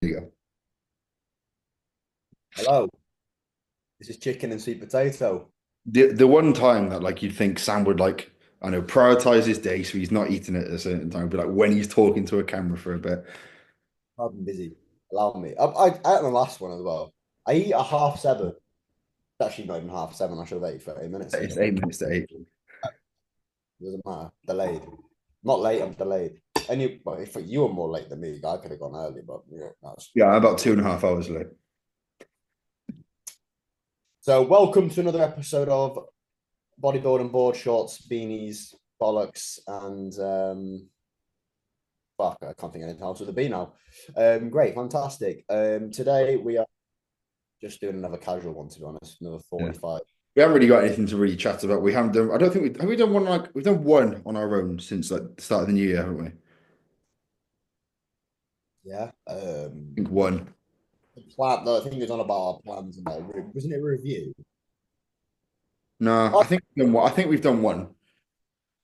There you go. Hello, this is chicken and sweet potato. The one time that like you'd think Sam would like, I know, prioritize his day so he's not eating it at a certain time, but like when he's talking to a camera for a bit. I've been busy. Allow me. I ate the last one as well. I eat at 7:30. It's actually not even 7:30. I should have ate 30 minutes It's ago. 8 minutes to 8. It doesn't matter. Delayed. Not late, I'm delayed. And you, well, if you were more late than me, I could have gone early, but yeah, that's. Yeah, I'm about 2.5 hours late. So, welcome to another episode of Bodybuilding Board Shorts, Beanies, Bollocks, and fuck, I can't think of anything else with a B now. Great, fantastic. Today we are just doing another casual one, to be honest, another Yeah. 45. We haven't really got anything to really chat about. We haven't done, I don't think have we done one like we've done one on our own since like the start of the new year, haven't we? I Yeah. think one. The plan, though, I think it's on about our plans and that. Wasn't it a review? No, Oh, I think we've done one.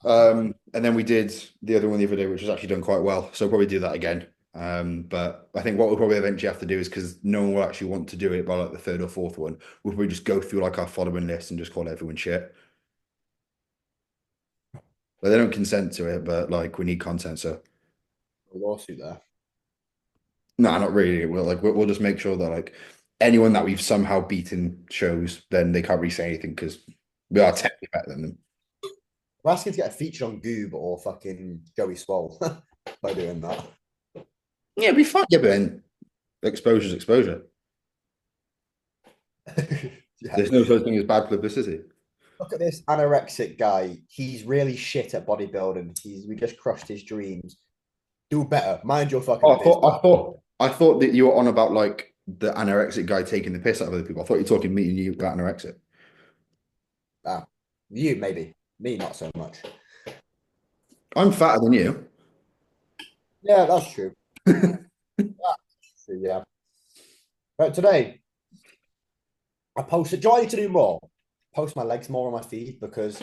And then we did the other one the other day, which was actually done quite well. So we'll probably do that again. But I think what we'll probably eventually have to do is because no one will actually want to do it by like the third or fourth one, we'll probably just go through like our following list and just call everyone shit. Like, they don't consent to it, but like we need content. So a lawsuit there. no, not really. We'll just make sure that like anyone that we've somehow beaten shows, then they can't really say anything because we are Yes. technically better than them. We're asking to get a feature on Goob or fucking Joey Swole by doing that. Yeah, it'd be fine. Yeah, but then exposure's exposure. Yeah. There's no such thing as bad publicity. Look at this anorexic guy. He's really shit at bodybuilding. We just crushed his dreams. Do better. Mind your Oh, fucking business. I thought that you were on about like the anorexic guy taking the piss out of other people. I thought you were talking me and you about anorexic. Ah, you maybe. Me, not so much. I'm fatter than you. Yeah, that's true. That's true, yeah. But today, I posted. Do I need to do more? Post my legs more on my feed because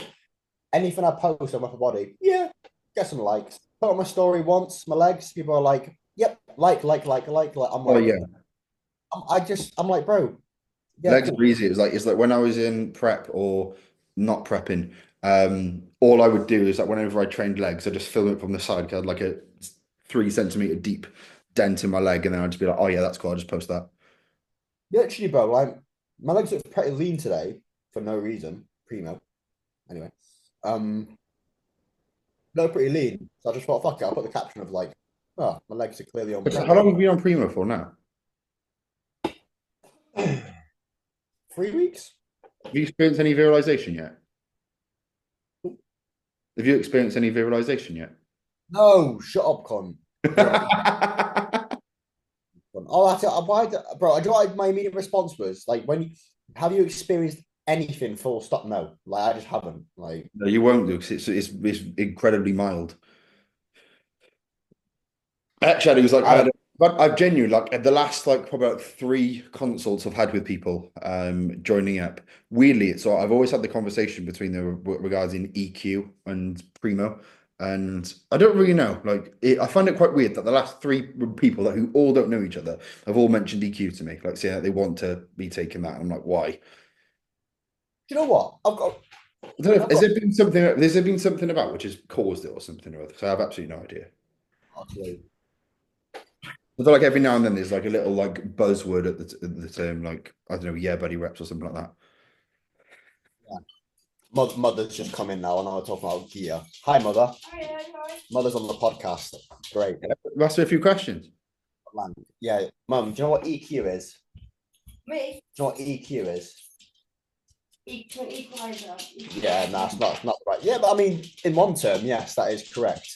anything I post on my upper body, yeah, get some likes. Put on my story once, my legs, people are like, yep, like. I'm Oh like, yeah, I'm like, bro, yeah, legs are cool. easy. It's like when I was in prep or not prepping. All I would do is that whenever I trained legs, I just film it from the side. 'Cause I had like a 3 centimeter deep dent in my leg, and then I'd just be like, "Oh yeah, that's cool. I'll just post that." Literally, bro, like my legs look pretty lean today for no reason. Primo. Anyway. Um, they're pretty lean. So I just thought, fuck it, I'll put the caption of like, oh, my legs are clearly on So how point. long have you been on Primo for now? 3 weeks? Have you experienced any virilization yet? Have you experienced any virilization yet? No, shut up, con. Oh, that's it. Why, bro? I do. My immediate response was like, have you experienced anything? Full stop. No, like I just haven't. Like, No, you won't do because it's incredibly mild. Actually, it was like I don't. but I've genuinely like the last like probably like three consults I've had with people joining up. Weirdly, so I've always had the conversation between the regarding EQ and Primo, and I don't really know. I find it quite weird that the last three people that who all don't know each other have all mentioned EQ to me, like saying that they want to be taking that. And I'm like, why? Do you know what? I don't know. I've Has got there been something? Has there been something about which has caused it or something or other? So I have absolutely no idea. actually. I feel like every now and then there's like a little like buzzword at the term, like I don't know, yeah, buddy reps or something like that. Yeah. Mother's just come in now, and I'm talking about gear. Hi, mother. Mother's on the podcast. Great. Yeah. Ask her a few questions. Man. Yeah, mum. Do you know what EQ is? Me? Do you know what EQ is? Equalizer. Yeah, no, it's not right. Yeah, but I mean, in one term, yes, that is correct.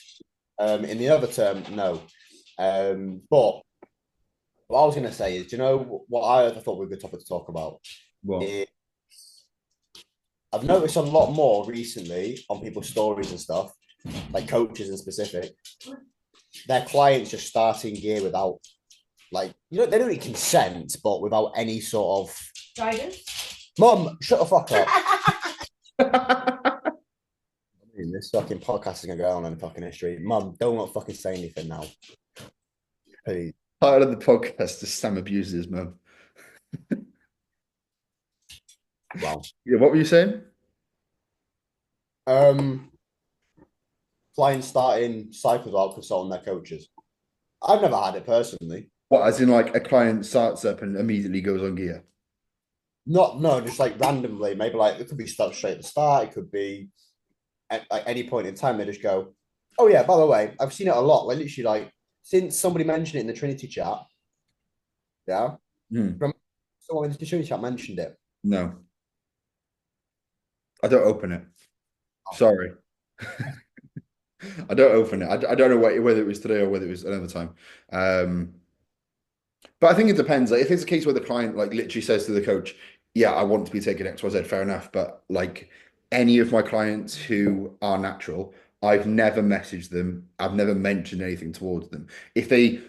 In the other term, no. But what I was going to say is, do you know what I thought would be a good topic to talk about? Well, It, I've noticed a lot more recently on people's stories and stuff, like coaches in specific, their clients just starting gear without, like, they don't need consent, but without any sort of. Guidance. Mum, shut the fuck up. I mean, this fucking podcast is going to go on in fucking history. Mum, don't fucking say anything now. Please. Title of the podcast is Sam abuses his mum. Wow. Yeah, what were you saying? Clients starting cycles out consulting their coaches. I've never had it personally. What, as in like a client starts up and immediately goes on gear? Not no, just like randomly. Maybe like it could be stuff straight at the start. It could be at like any point in time. They just go, "Oh yeah, by the way, I've seen it a lot. Like literally, like since somebody mentioned it in the Trinity chat. Yeah, Hmm. from someone in the Trinity chat mentioned it. No, I don't open it. Sorry. I don't open it. I don't know whether it was today or whether it was another time. Um, But I think it depends. Like if it's a case where the client like literally says to the coach, "Yeah, I want to be taking XYZ," fair enough. But like any of my clients who are natural, I've never messaged them. I've never mentioned anything towards them. If they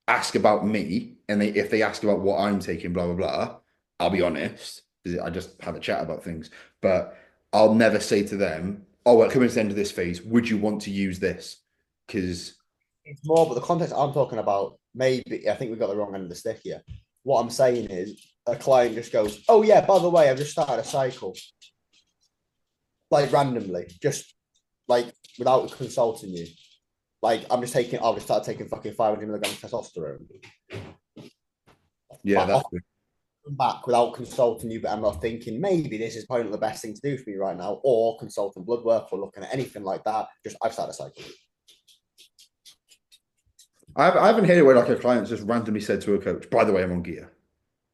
ask about me and if they ask about what I'm taking, blah blah blah, I'll be honest. 'Cause I just have a chat about things. But I'll never say to them, "Oh, well, coming to the end of this phase, would you want to use this?" Because It's more, but the context I'm talking about, maybe I think we got the wrong end of the stick here. What I'm saying is, a client just goes, "Oh yeah, by the way, I've just started a cycle," like randomly, just like without consulting you. Like I'm just taking, I'll just start taking fucking 500 milligrams of testosterone. yeah, Like that's off the back without consulting you, but I'm not thinking maybe this is probably not the best thing to do for me right now, or consulting blood work or looking at anything like that. Just I've started a cycle. I haven't heard it where like a client just randomly said to a coach, "By the way, I'm on gear."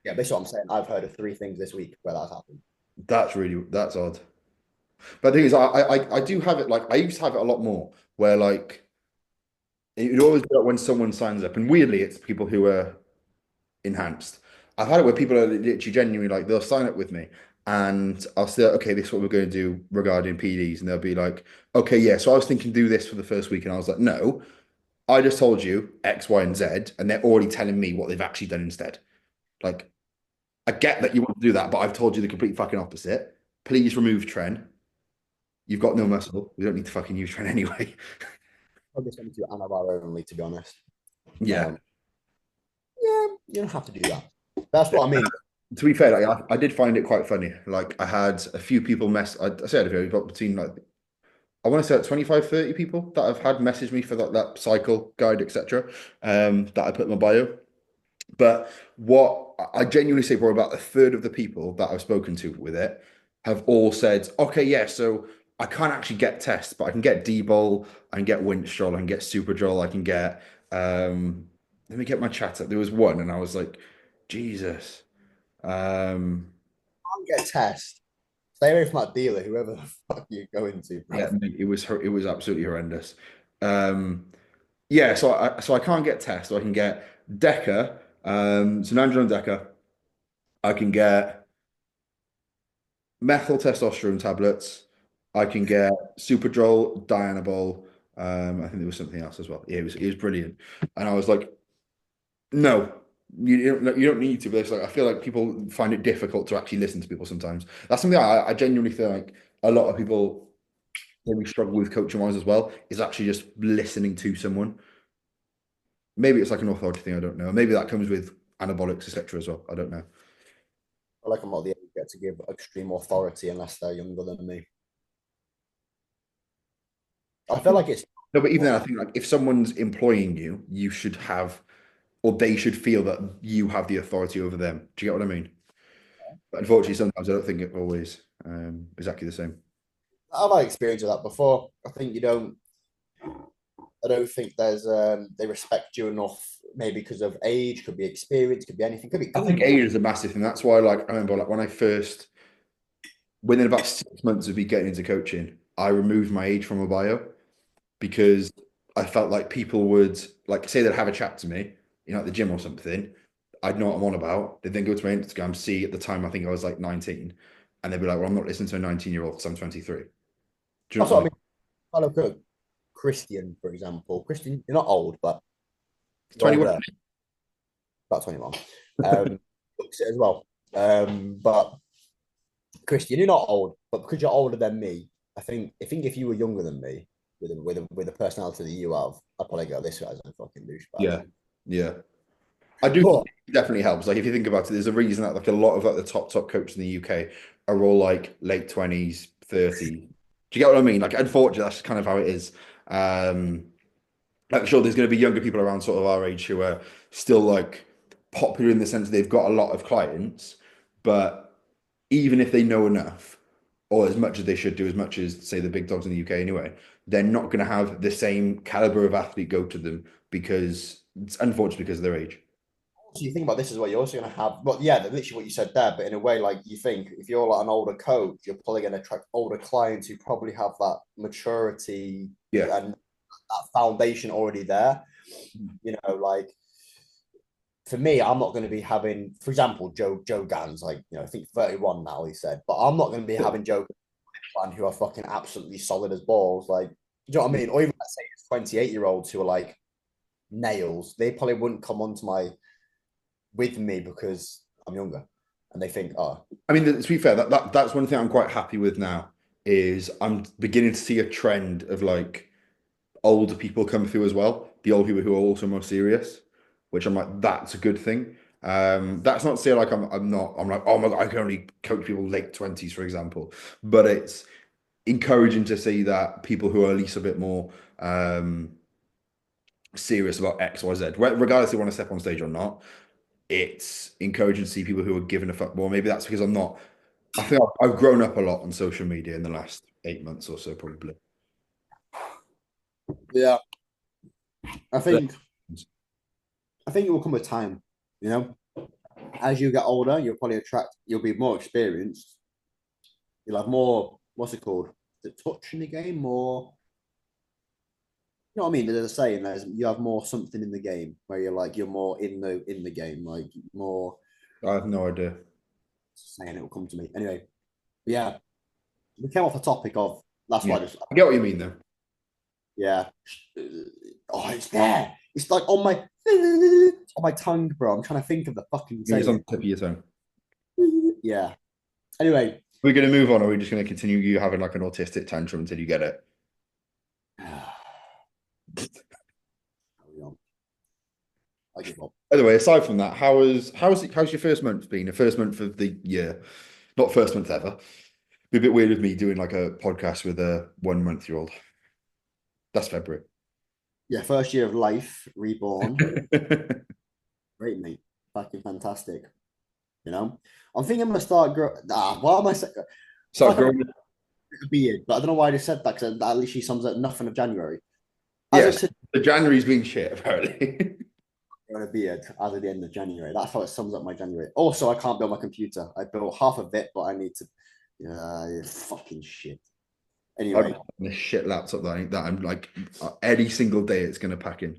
Yeah, that's what I'm saying. I've heard of 3 things this week where that's happened. That's odd. But the thing is, I do have it like I used to have it a lot more where like it would always be like when someone signs up, and weirdly, it's people who are enhanced. I've had it where people are literally genuinely like they'll sign up with me, and I'll say, "Okay, this is what we're going to do regarding PDs," and they'll be like, "Okay, yeah." So I was thinking do this for the first week, and I was like, "No, I just told you X, Y, and Z," and they're already telling me what they've actually done instead. Like I get that you want to do that, but I've told you the complete fucking opposite. Please remove Tren. You've got no muscle. We don't need to fucking use Tren anyway. I'll just send it to Anavar only, to be honest. Yeah. Yeah, you don't have to do that. That's what I mean. To be fair, like, I did find it quite funny. Like I had a few people I said a few, but between like I want to say like 25, 30 people that have had messaged me for that cycle guide, etc. That I put in my bio. But what I genuinely say, probably about a third of the people that I've spoken to with it have all said, okay, yeah, so I can't actually get tests, but I can get D-bol, I can get Winstrol, I can get Superdrol, I can get let me get my chat up. There was one and I was like, Jesus. Um Can't get a test. Stay away from that dealer, whoever the fuck you're going to, bro. yeah, mate, it was absolutely horrendous. Yeah, so I can't get tests, so I can get Deca, so Nandrolone Deca, I can get methyl testosterone tablets. I can get Superdrol, Dianabol. I think there was something else as well. Yeah, it was brilliant. And I was like, no, you don't need to. But it's like I feel like people find it difficult to actually listen to people sometimes. That's something I genuinely feel like a lot of people maybe struggle with coaching wise as well, is actually just listening to someone. Maybe it's like an authority thing, I don't know. Maybe that comes with anabolics, etc. as well. I don't know. I feel like I'm not the age yet to give extreme authority unless they're younger than me. I feel like it's No, but even then, I think like if someone's employing you, you should have, or they should feel that you have the authority over them. Do you get what I mean? But unfortunately, sometimes I don't think it always exactly the same. I've had experience with that before. I think you don't. I don't think there's they respect you enough. Maybe because of age, could be experience, could be anything, could be. I think age is a massive thing. That's why, like, I remember, like, when I first, within about 6 months of me getting into coaching, I removed my age from my bio because I felt like people would, like, say they'd have a chat to me, at the gym or something. I'd know what I'm on about. They'd then go to my Instagram, see at the time I think I was like 19, and they'd be like, "Well, I'm not listening to a 19-year-old because I'm 23." Do you know That's what I what I mean? mean. I look at Christian, for example. Christian, you're not old, but you're 21. older. About 21. Looks it as well. But Christian, you're not old, but because you're older than me, I think if you were younger than me, with a personality that you have, I'd probably go this guy as a fucking douchebag. Yeah, yeah. I do But think it definitely helps. Like if you think about it, there's a reason that like a lot of like the top coaches in the UK are all like late 20s, 30s. Do you get what I mean? Like unfortunately, that's kind of how it is. Like sure, there's going to be younger people around sort of our age who are still like popular in the sense they've got a lot of clients, but even if they know enough, or as much as they should do, as much as say the big dogs in the UK anyway, they're not going to have the same caliber of athlete go to them because it's unfortunately because of their age. so you think about this as well, you're also going to have, well, yeah, literally what you said there, but in a way, like you think if you're like an older coach, you're probably going to attract older clients who probably have that maturity Yeah. and that foundation already there. You know, like for me, I'm not going to be having, for example, Joe Gans, like I think 31 now, he said, but I'm not going to be having Joe Gans who are fucking absolutely solid as balls, like, do you know what I mean? Or even let's say it's 28-year-olds who are like nails, they probably wouldn't come onto my with me because I'm younger, and they think, oh, I mean, to be fair, that's one thing I'm quite happy with now is I'm beginning to see a trend of like older people come through as well. The old people who are also more serious, which I'm like, that's a good thing. That's not to say like I'm like, oh my God, I can only coach people late 20s, for example. But it's encouraging to see that people who are at least a bit more serious about X, Y, Z, regardless if they want to step on stage or not, it's encouraging to see people who are giving a fuck more. Maybe that's because I'm not. I think I've grown up a lot on social media in the last 8 months or so, probably. yeah. I think I think it will come with time. You know, as you get older, you'll be more experienced. You'll have more. What's it called? The touch in the game, more. You know what I mean? There's a saying that you have more something in the game where you're more in the game, like more. I have no idea. Saying it will come to me anyway. Yeah, we came off the topic of. That's why Yeah, I just I get what you mean, though. yeah. Oh, it's there. It's like on my tongue, bro. I'm trying to think of the fucking It's on saying. the tip of your tongue. Yeah. Anyway, We're going to move on, or are we just going to continue you having like an autistic tantrum until you get it? I give up. By the way, aside from that, how's your first month been? The first month of the year, not first month ever. Be a bit weird with me doing like a podcast with a 1 month-year-old. That's February. Yeah, first year of life, reborn. Great, mate. Fucking fantastic. You know, I'm thinking I'm gonna start grow. Why am I saying? So Like I'm growing, a beard, but I don't know why I just said that because that literally sums up nothing of January. As of yes, today, the January's been shit apparently. I'm a beard as of the end of January. That's how it sums up my January. Also, I can't build my computer. I built half of it, but I need to. Fucking shit. I've Anyway, got this shit laptop that I'm like any single day it's going to pack in.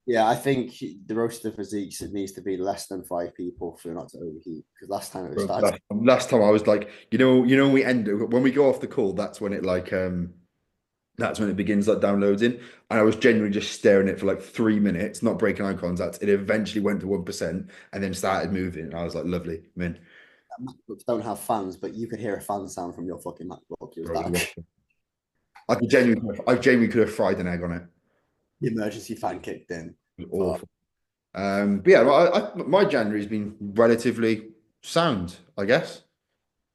yeah, I think the roast of physiques it needs to be less than 5 people for it not to overheat. Because last time it was started. Last time I was like, when we end when we go off the call, that's when it begins like downloading. And I was genuinely just staring at it for like 3 minutes, not breaking eye contact. It eventually went to 1% and then started moving. And I was like, lovely, I'm in. MacBooks don't have fans, but you could hear a fan sound from your fucking MacBook. It was Bro, that I genuinely could have fried an egg on it. the emergency fan kicked in. It was awful. But yeah, my January's been relatively sound, I guess.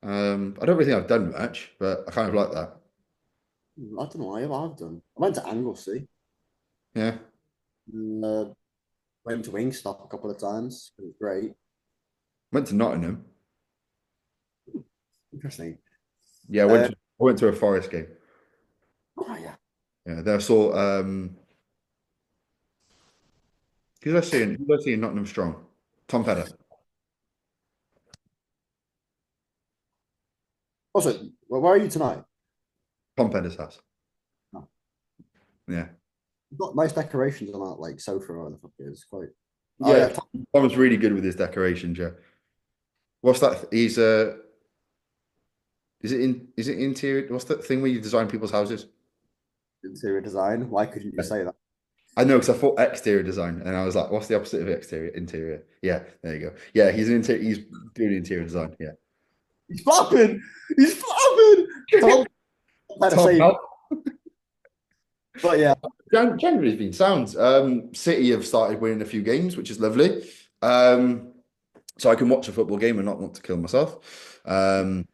I don't really think I've done much, but I kind of like that. I don't know what I've done. I went to Anglesey. Yeah. Uh, went to Wingstop a couple of times. It was great. Went to Nottingham. Interesting. Yeah, I went to a Forest game. Oh yeah. Yeah, there I saw who did I see in Nottingham Strong? Tom Pedder. Also, where are you tonight? Tom Pedder's house. Oh. Yeah. You've got nice decorations on that, like sofa or the fuck it is. Quite. Oh Yeah, yeah. Tom's really good with his decoration, Joe. What's that? Is it interior? What's that thing where you design people's houses? Interior design. Why couldn't you say that? I know because I thought exterior design, and I was like, "What's the opposite of exterior?" Interior. Yeah, there you go. Yeah, he's doing interior design. Yeah. He's flapping. He's flapping. Tom better Tom, say help. But yeah, January's been sound. City have started winning a few games, which is lovely. Um, so I can watch a football game and not want to kill myself. nice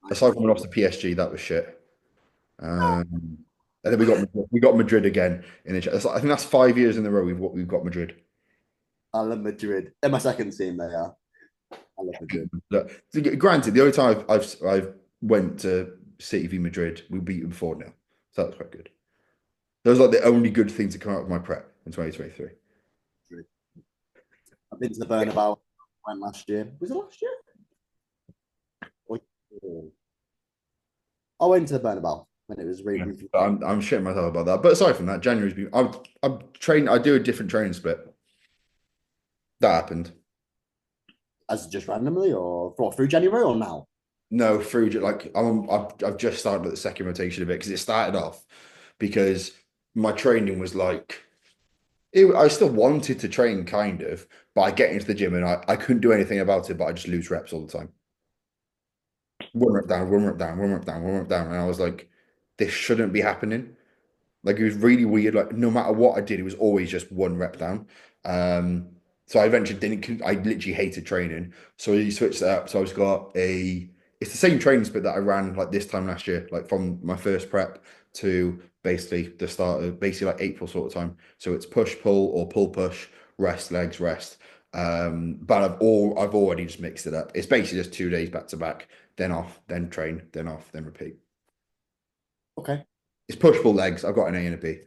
Aside and from when fun. off to PSG, that was shit. And then we got Madrid again in I think that's 5 years in a row we've got Madrid. I love Madrid. They're my second team. They are. I love Madrid. Look, granted, the only time I've went to City v Madrid, we beat them 4-0. So that was quite good. That was like the only good thing to come out of my prep in 2023. I've been to the Bernabeu. Went last year. Was it last year? I went to the Bernabeu when it was Yeah. I'm shitting myself about that. But aside from that, January's been I'm trained. I do a different training split. That happened. as just randomly or through January or now. No, through like I've just started at the second rotation of it because it started off because my training was like I still wanted to train kind of, but I get into the gym and I couldn't do anything about it, but I just lose reps all the time. One rep down, one rep down, one rep down, one rep down. And I was like, this shouldn't be happening. Like it was really weird. Like no matter what I did, it was always just one rep down. Um, so I eventually didn't. I literally hated training. So he switched it up. So I've got a. It's the same training split that I ran like this time last year, like from my first prep to basically the start of basically like April sort of time. So it's push pull or pull push, rest legs rest. But I've already just mixed it up. It's basically just 2 days back to back, then off, then train, then off, then repeat. Okay. It's push pull legs. I've got an A and a B.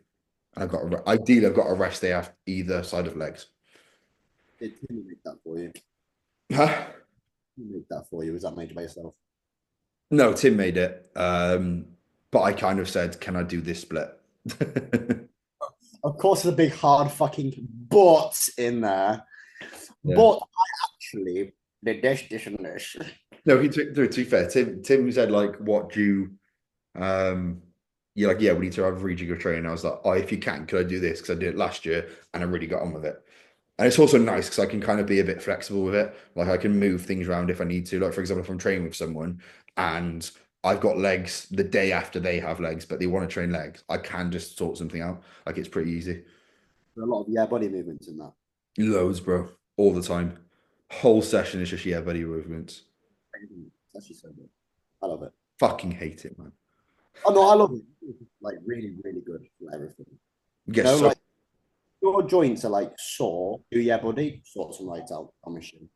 Ideally I've got a rest day after either side of legs. Did Timmy make that for you? Huh? Who made that for you? Was that made by yourself? No, Tim made it. But I kind of said, can I do this split? Of course, there's a big hard fucking but in there. Yeah. But I actually did this, and this. No, to be fair, Tim said like, what do you you're like, yeah, we need to have a rejig of training. I was like, oh, if you can, could I do this? Because I did it last year and I really got on with it. And it's also nice because I can kind of be a bit flexible with it. Like I can move things around if I need to. Like for example, if I'm training with someone and I've got legs the day after they have legs, but they want to train legs, I can just sort something out. Like it's pretty easy. A lot of body movements in that. Loads, bro, all the time. Whole session is just buddy movements. It's actually so good. I love it. Fucking hate it, man. Oh no, I love it. It's like really, really good for everything. Yes, No, so like your joints are like sore. Do your body sort some lights out. I'm assuming.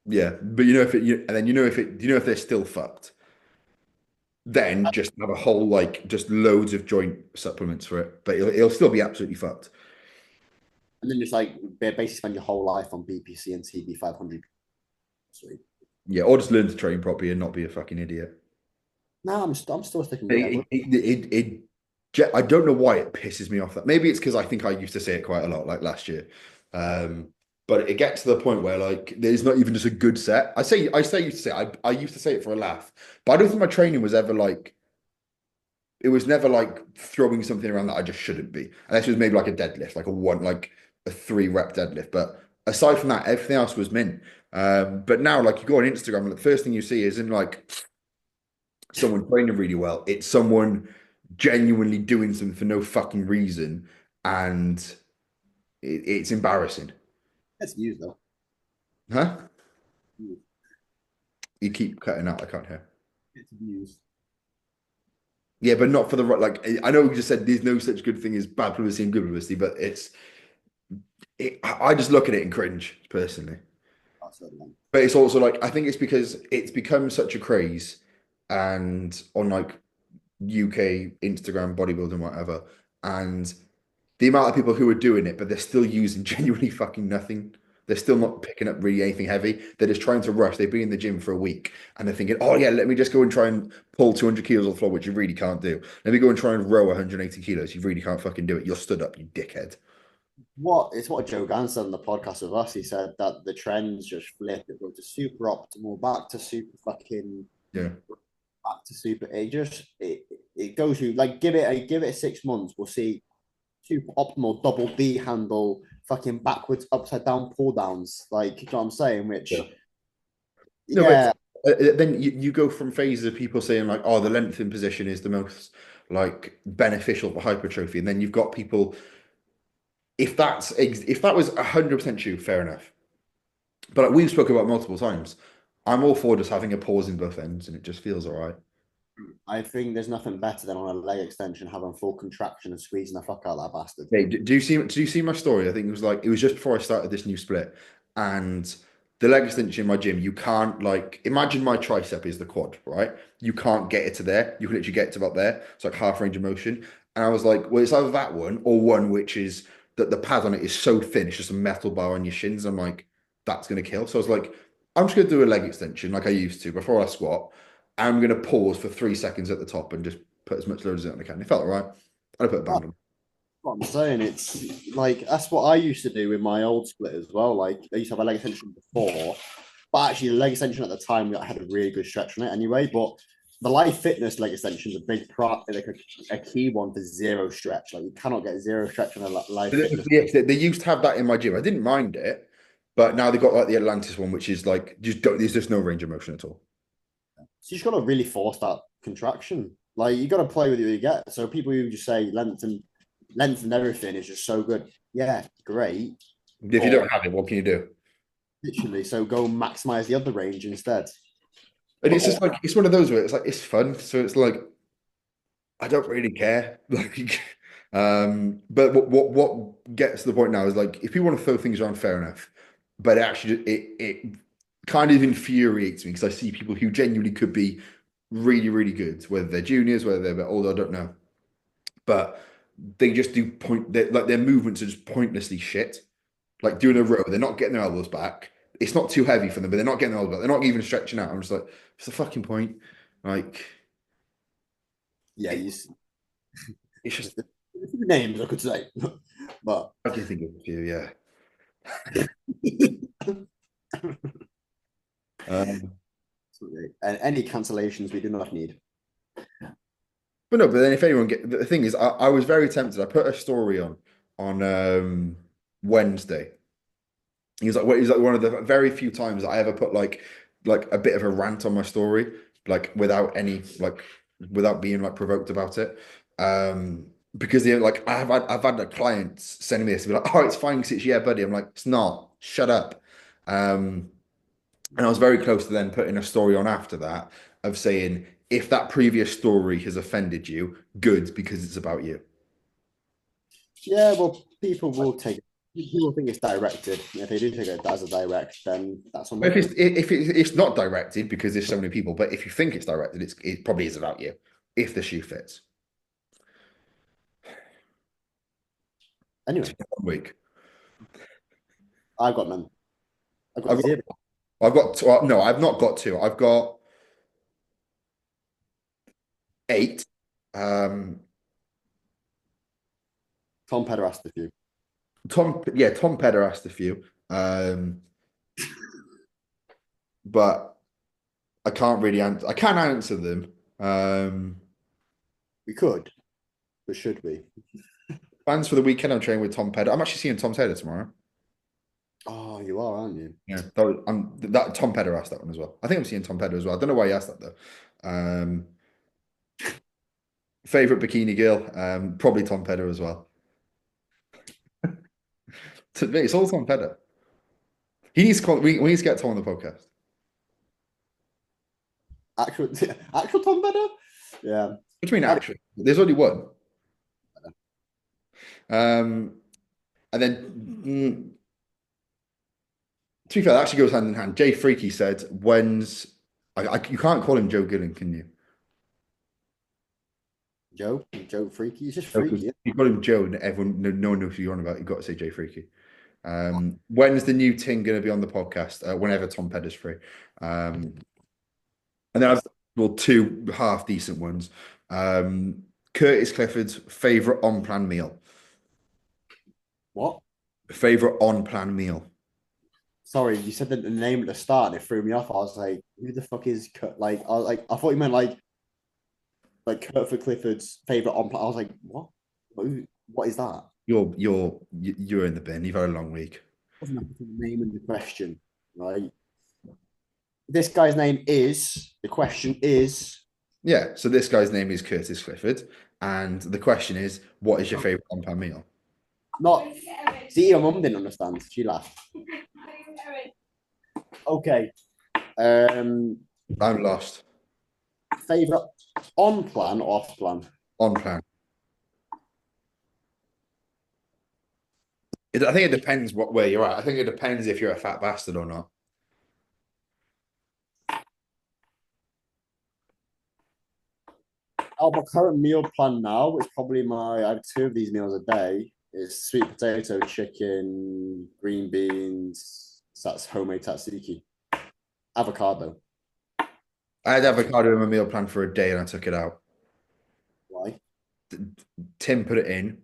yeah, but you know if it, and then you know if they're still fucked, then just have a whole like just loads of joint supplements for it, but it'll still be absolutely fucked. And then just like basically spend your whole life on BPC and TB 500. Sweet. Yeah, or just learn to train properly and not be a fucking idiot. No, I'm still sticking with I don't know why it pisses me off that. Maybe it's because I think I used to say it quite a lot, like last year. Um, but it gets to the point where like there's not even just a good set. I used to say I used to say it for a laugh, but I don't think my training was ever like it was never like throwing something around that I just shouldn't be. Unless it was maybe like a deadlift, like a 3 rep deadlift. But aside from that, everything else was mint. But now like you go on Instagram and the first thing you see isn't like someone training really well. It's someone genuinely doing something for no fucking reason, and it's embarrassing. It's views though. Huh? You keep cutting out. I can't hear. It's views. Yeah, but not for the right. Like I know we just said there's no such good thing as bad publicity and good publicity, but I just look at it and cringe personally. That's the one. But it's also like I think it's because it's become such a craze, and on like UK Instagram bodybuilding whatever, and the amount of people who are doing it, but they're still using genuinely fucking nothing. They're still not picking up really anything heavy. They're just trying to rush. They've been in the gym for a week and they're thinking, oh, yeah, let me just go and try and pull 200 kilos off the floor, which you really can't do. Let me go and try and row 180 kilos. You really can't fucking do it. You're stood up, you dickhead. What Joe Gann said on the podcast with us. He said that the trends just flip. It goes to super optimal, back to super fucking, Yeah. back to super. It goes through like give it 6 months. We'll see super optimal double B handle, fucking backwards, upside down pull downs. Like, you know what I'm saying? Which, Yeah. No, yeah, but then you go from phases of people saying like, oh, the length in position is the most like beneficial for hypertrophy, and then you've got people. If that was 100% true, fair enough. But like we've spoken about multiple times, I'm all for just having a pause in both ends, and it just feels all right. I think there's nothing better than on a leg extension having full contraction and squeezing the fuck out of that bastard. Hey, do you see my story? I think it was just before I started this new split, and the leg extension in my gym, you can't like imagine my tricep is the quad, right? You can't get it to there. You can literally get it to about there. It's like half range of motion. And I was like, well, it's either that one or one which is that the pad on it is so thin, it's just a metal bar on your shins. I'm like, that's gonna kill. So I was like, I'm just gonna do a leg extension like I used to before I squat. I'm gonna pause for 3 seconds at the top and just put as much load as I can. It felt all right. I put a band on. What I'm saying, it's like that's what I used to do with my old split as well. Like I used to have a leg extension before, but actually the leg extension at the time I had a really good stretch on it anyway. But the life fitness leg extension is a big part, like a key one for zero stretch. Like you cannot get zero stretch on a life fitness. Yeah, they used to have that in my gym. I didn't mind it, but now they've got like the Atlantis one, which is like just don't. There's just no range of motion at all. So you just got to really force that contraction. Like you got to play with what you get. So people who just say length and everything is just so good. Yeah, great. If you don't have it, what can you do? Literally, so go maximize the other range instead. And it's just like it's one of those where it's like it's fun. So it's like I don't really care. Like, but what gets to the point now is like if you want to throw things around, fair enough. But actually, it kind of infuriates me because I see people who genuinely could be really, really good, whether they're juniors, whether they're a bit older, I don't know. But they just do like their movements are just pointlessly shit. Like doing a row, they're not getting their elbows back. It's not too heavy for them, but they're not getting their elbows back. They're not even stretching out. I'm just like, what's the fucking point? Like, Yeah, it's just names I could say, but I can think of a few, yeah. Um, and any cancellations we do not need. but no, but then if anyone get the thing is, I was very tempted. I put a story on Wednesday. He's like one of the very few times that I ever put like a bit of a rant on my story, like without any like without being like provoked about it. Because they're like I've had like, clients sending me this, be like, oh, it's fine because it's yeah, buddy. I'm like, it's not. Shut up. And I was very close to then putting a story on after that of saying if that previous story has offended you, good because it's about you. Yeah, well, people will take. People think it's directed. If they do take it as a direct, then that's on. If it's not directed because there's so many people, but if you think it's directed, it probably is about you if the shoe fits. Anyway, 1 week. I've got none. I've got I've got, zero. I've got two, no, I've not got two. I've got 8. Tom Pedder asked a few. Tom Pedder asked a few. But I can't really answer. I can answer them. We could, but should we? Plans for the weekend. I'm training with Tom Pedder. I'm actually seeing Tom Taylor tomorrow. Oh, you are, aren't you? Yeah, that Tom Pedder asked that one as well. I think I'm seeing Tom Pedder as well. I don't know why he asked that though. Favorite bikini girl, probably Tom Pedder as well. To me, it's all Tom Pedder. He needs to call. We need to get Tom on the podcast. Actual Tom Pedder? Yeah. What do you mean, actually? There's only one. And then to be fair, that actually goes hand in hand. Jay Freaky said, "When's you can't call him Joe Gillen, can you?" Joe Freaky. He's just No, freaky. you call him Joe, and everyone, no one knows who you're on about. You've got to say Jay Freaky. When's the new Ting going to be on the podcast? Whenever Tom Pedder's free. And then I've two half decent ones. Curtis Clifford's favorite on-plan meal. What? Favorite on-plan meal. Sorry, you said the name at the start and it threw me off. I was like, who the fuck is Kurt? Like, I thought you meant like Kurt Clifford's favorite on. I was like, what? What is that? You're in the bin. You've had a long week. Doesn't have the name in the question, right? This guy's name is the question is. Yeah, so this guy's name is Curtis Clifford, And the question is, what is your favorite compound meal? Not. See, your mum didn't understand. She laughed. Okay. I'm lost. Favorite on plan or off plan? On plan. I think it depends where you're at. I think it depends if you're a fat bastard or not. My current meal plan now is probably I have two of these meals a day. Is sweet potato, chicken, green beans. So that's homemade tzatziki. Avocado. I had avocado in my meal plan for a day and I took it out. Why? Tim put it in.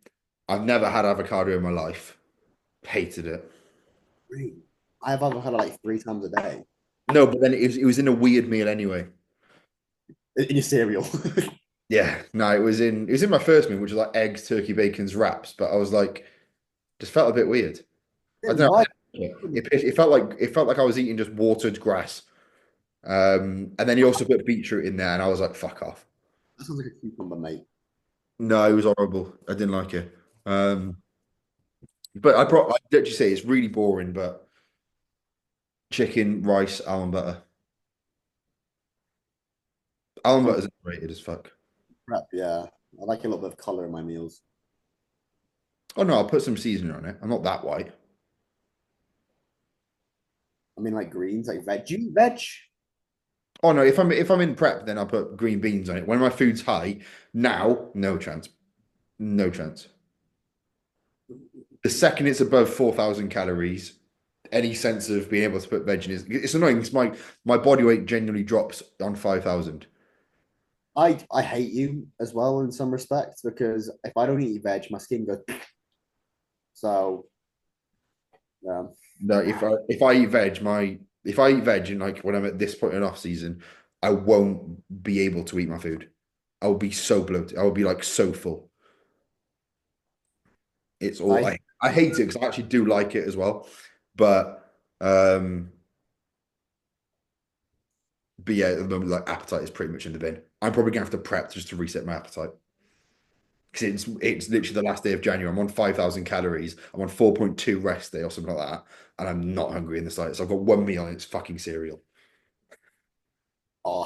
I've never had avocado in my life. Hated it. Really? I have avocado like 3 times a day. No, but then it was in a weird meal anyway. In your cereal. Yeah, no, it was in my first meal, which was like eggs, turkey, bacon's wraps. But I was like, just felt a bit weird. I don't know. Why? It felt like I was eating just watered grass. And then he also put beetroot in there, and I was like, fuck off. That sounds like a cucumber, mate. No, it was horrible. I didn't like it. But I literally say it's really boring, but chicken, rice, almond butter. Almond Oh, butter is underrated as fuck. crap, yeah. I like a little bit of color in my meals. Oh no, I'll put some seasoning on it. I'm not that white. I mean, like greens, like veg. Do you eat veg? Oh no, if I'm in prep, then I'll put green beans on it. When my food's high, now, no chance. No chance. The second it's above 4,000 calories, any sense of being able to put veg in it's annoying. It's my body weight genuinely drops on 5,000. I hate you as well in some respects because if I don't eat veg, my skin goes. So yeah, No, if I eat veg and like when I'm at this point in off season, I won't be able to eat my food. I will be so bloated. I will be like so full. It's all I I hate it because I actually do like it as well. But um but yeah, at the moment like appetite is pretty much in the bin. I'm probably gonna have to prep just to reset my appetite. Because it's literally the last day of January. I'm on 5,000 calories. I'm on 4.2 rest day or something like that. And I'm not hungry in the slightest. I've got one meal and it's fucking cereal.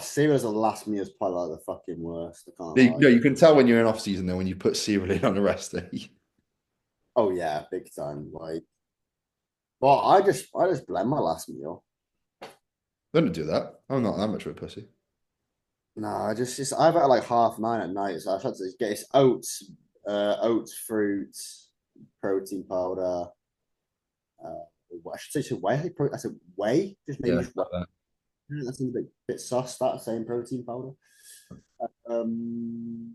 cereal as a last meal is probably like the fucking worst. I can't You, lie. no, you can tell when you're in off season though when you put cereal in on a rest day. Oh yeah, big time. Like, well, I just blend my last meal. Don't do that. I'm not that much of a pussy. No, I just I've at like 9:30 at night, so I had to get it's oats, fruits, protein powder. I should say whey. I said whey. Just maybe Yeah, just like that. that seems a bit sus. That same protein powder. Um,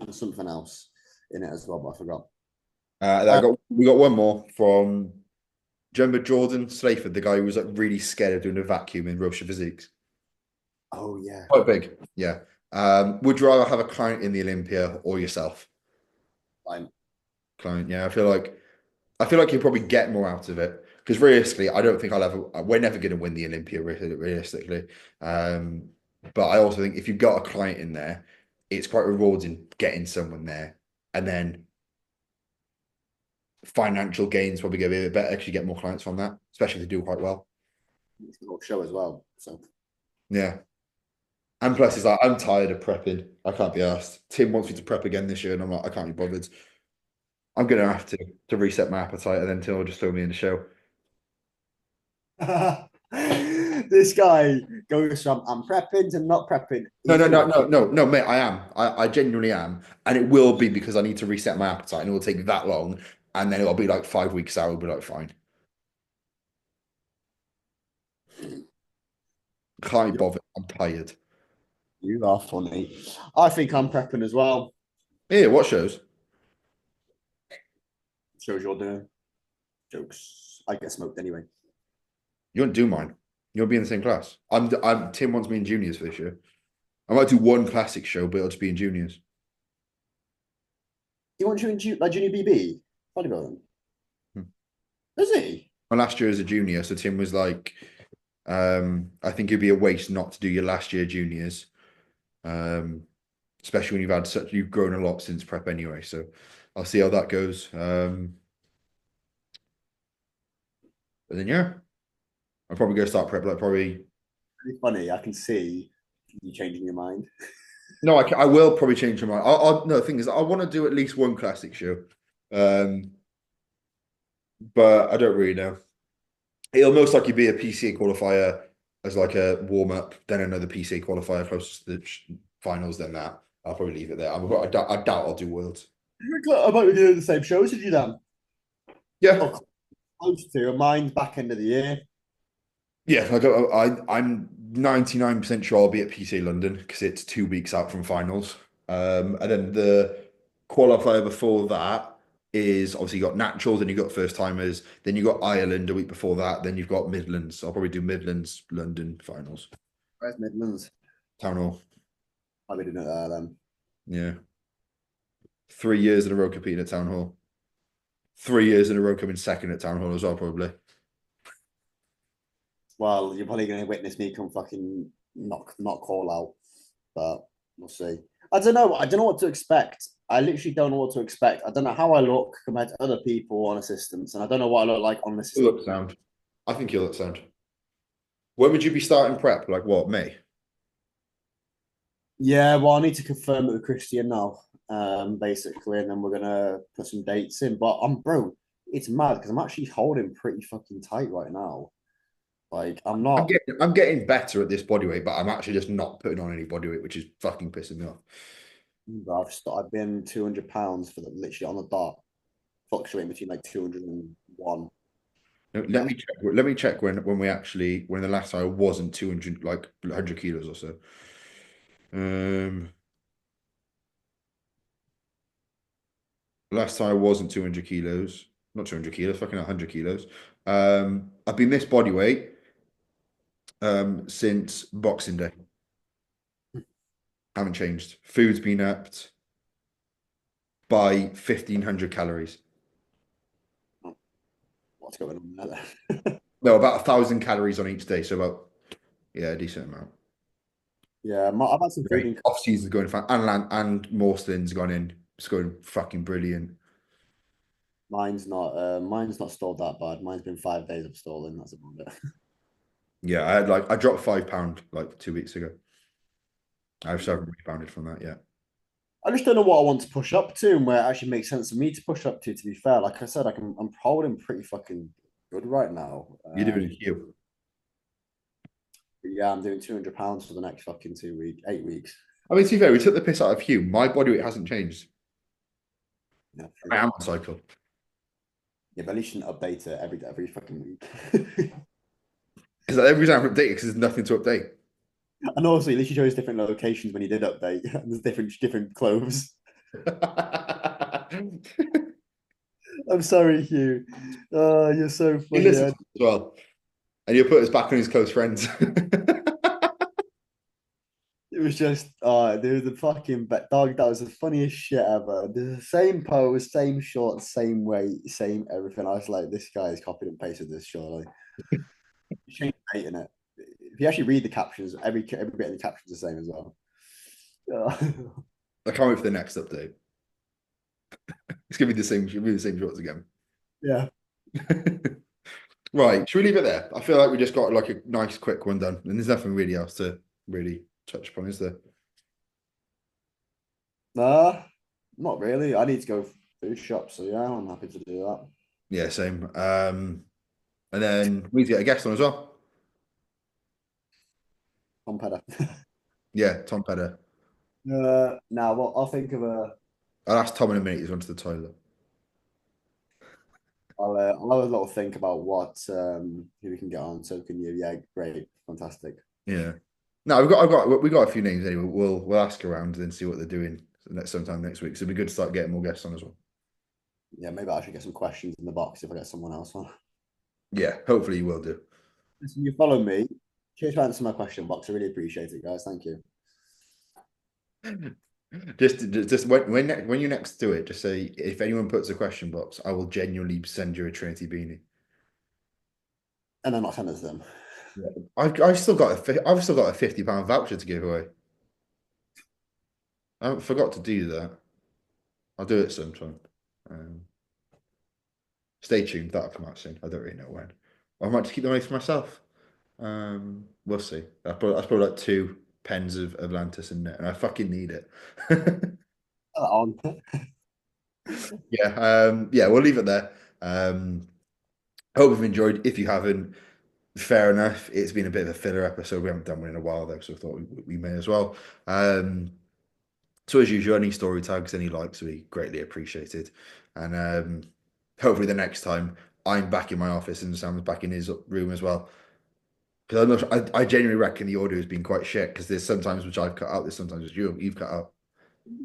there's something else in it as well, but I forgot. We got one more from do you remember Jordan Slayford, the guy who was like really scared of doing a vacuum in Roche Physiques? Oh yeah, Quite big, yeah. Would you rather have a client in the Olympia or yourself? fine. Client, yeah. I feel like you'll probably get more out of it because realistically, I don't think I'll ever. We're never going to win the Olympia realistically. Um, but I also think if you've got a client in there, it's quite rewarding getting someone there, and then financial gains probably going to be a bit better because you get more clients from that, especially if they do quite well. It's the whole show as well. So Yeah, and plus it's like I'm tired of prepping. I can't be asked. Tim wants me to prep again this year, and I'm like I can't be bothered. I'm gonna have to reset my appetite, and then Tim will just throw me in the show. this guy goes from I'm prepping to not prepping. No, He's no, no, doing no, no, no, mate. I am. I genuinely am, and it will be because I need to reset my appetite, and it will take that long, and then it'll be like 5 weeks out. It'll be like fine. Can't be bothered. I'm tired. You are funny. I think I'm prepping as well. Yeah, what shows? Shows you're doing. Jokes. I get smoked anyway. You won't do mine. You'll be in the same class. I'm. Tim wants me in juniors for this year. I might do one classic show, but it'll just be in juniors. He wants you in like junior BB? Bodybuilding. Hmm. Does he? My last year as a junior, so Tim was like, I think it'd be a waste not to do your last year juniors. especially when you've grown a lot since prep anyway. So I'll see how that goes. But then yeah, I'll probably go start prep like probably. Pretty funny. I can see you changing your mind. No, I will probably change my mind. No, the thing is, I want to do at least one classic show, um, but I don't really know. It'll most likely be a PCA qualifier as like a warm up, then another PCA qualifier close to the finals. Then that I'll probably leave it there. I doubt I'll do worlds. About we doing the same shows as you then? Yeah, Oh, close to mine's back end of the year. yeah. I'm 99% sure I'll be at PCA London because it's 2 weeks out from finals. And then the qualifier before that is obviously you got naturals, then you got first timers, then you got Ireland a week before that, then you've got Midlands. I'll probably do Midlands, London finals, Where's Midlands? Town Hall. I'll be doing it there then. Yeah, 3 years in a row competing at Town Hall. 3 years in a row coming second at Town Hall as well, probably. Well, you're probably going to witness me come fucking not call out, but we'll see. I don't know. I don't know what to expect. I literally don't know what to expect. I don't know how I look compared to other people on assistants, and I don't know what I look like on You assistant. look sound. I think you look sound. When would you be starting prep? Like what, May? Yeah, well, I need to confirm it with Christian now, basically, and then we're gonna put some dates in. But bro, it's mad because I'm actually holding pretty fucking tight right now. Like, I'm I'm not. getting I'm getting better at this body weight, but I'm actually just not putting on any body weight, which is fucking pissing me off. I've been 200 pounds for literally on the dot, fluctuating between like 201. Let me check when the last time I wasn't 200 like 100 kilos or so. Um, last time I wasn't 200 kilos, not 200 kilos, fucking 100 kilos. I've been this body weight since Boxing Day. Haven't changed. Food's been upped by 1,500 calories. What's going on there? No, about 1,000 calories on each day. So about, yeah, a decent amount. Yeah, I've had some food Great. in. Off season's going fine. And Morstan's gone in. It's going fucking brilliant. Mine's not stalled that bad. Mine's been 5 days of stalling. That's about it. Yeah, I dropped 5 pound like 2 weeks ago. I still haven't rebounded from that yet. I just don't know what I want to push up to and where it actually makes sense for me to push up to. To be fair, like I said, I'm holding pretty fucking good right now. You're doing a queue. Yeah, I'm doing 200 pounds for the next fucking 8 weeks. I mean, to be fair, we took the piss out of Hugh. My body weight hasn't changed. Yeah, I am on cycle. yeah, but at least you shouldn't update it every fucking week. Because every time I update it, because there's nothing to update. And also, at least you chose different locations when you did update. There's different clothes. I'm sorry, Hugh. Oh, you're so He funny. listens as well. And you'll put us back on his close friends. It was just, dude, the fucking dog. That was the funniest shit ever. The same pose, same shorts, same weight, same everything. I was like, this guy is copied and pasted this, surely. You changed hating it. If you actually read the captions, every bit of the captions are the same as well. I can't wait for the next update. It's gonna be the same. Should be the same shorts again. Yeah. Right. Should we leave it there? I feel like we just got like a nice, quick one done, and there's nothing really else to really touch upon, is there? Nah, not really. I need to go food shop, so yeah, I'm happy to do that. Yeah, same. And then we need to get a guest on as well. Tom Pedder. Yeah, Tom Pedder. Now, well, I'll think of a. I'll ask Tom in a minute. He's gone to the toilet. I'll have a little think about who we can get on. So can you? Yeah, great, fantastic. Yeah. No, we got a few names anyway. We'll ask around and then see what they're doing sometime next week. So it'd be good to start getting more guests on as well. Yeah, maybe I should get some questions in the box if I get someone else on. Yeah, hopefully you will do. Listen, you follow me. Cheers for answering my question box. I really appreciate it, guys. Thank you. Just when you next do it, just say if anyone puts a question box, I will genuinely send you a Trinity beanie. And I'm not sending it to them. Yeah. I've still got a £50 voucher to give away. I forgot to do that. I'll do it sometime. Um, stay tuned. That'll come out soon. I don't really know when. I might just keep the money for myself. We'll see. That's probably like 2 pens of Atlantis in it, and I fucking need it. On. Yeah, we'll leave it there. Hope you've enjoyed. If you haven't, fair enough. It's been a bit of a filler episode. We haven't done one in a while though, so I thought we may as well. So as usual, any story tags, any likes, we greatly appreciated. And hopefully the next time I'm back in my office and Sam's back in his room as well. Because I genuinely reckon the audio has been quite shit because there's sometimes which I've cut out, there's sometimes which you've cut out.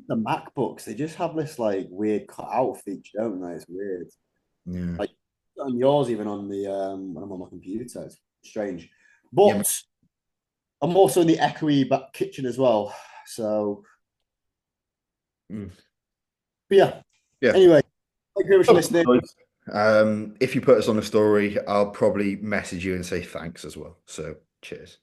The MacBooks, they just have this like weird cutout feature, don't they? It's weird. Yeah. Like on yours, even on the when I'm on my computer, it's strange. But Yeah, I'm also in the echoey back kitchen as well. So Mm. but yeah. Yeah. Anyway, thank you very much for listening. If you put us on a story, I'll probably message you and say thanks as well. So cheers.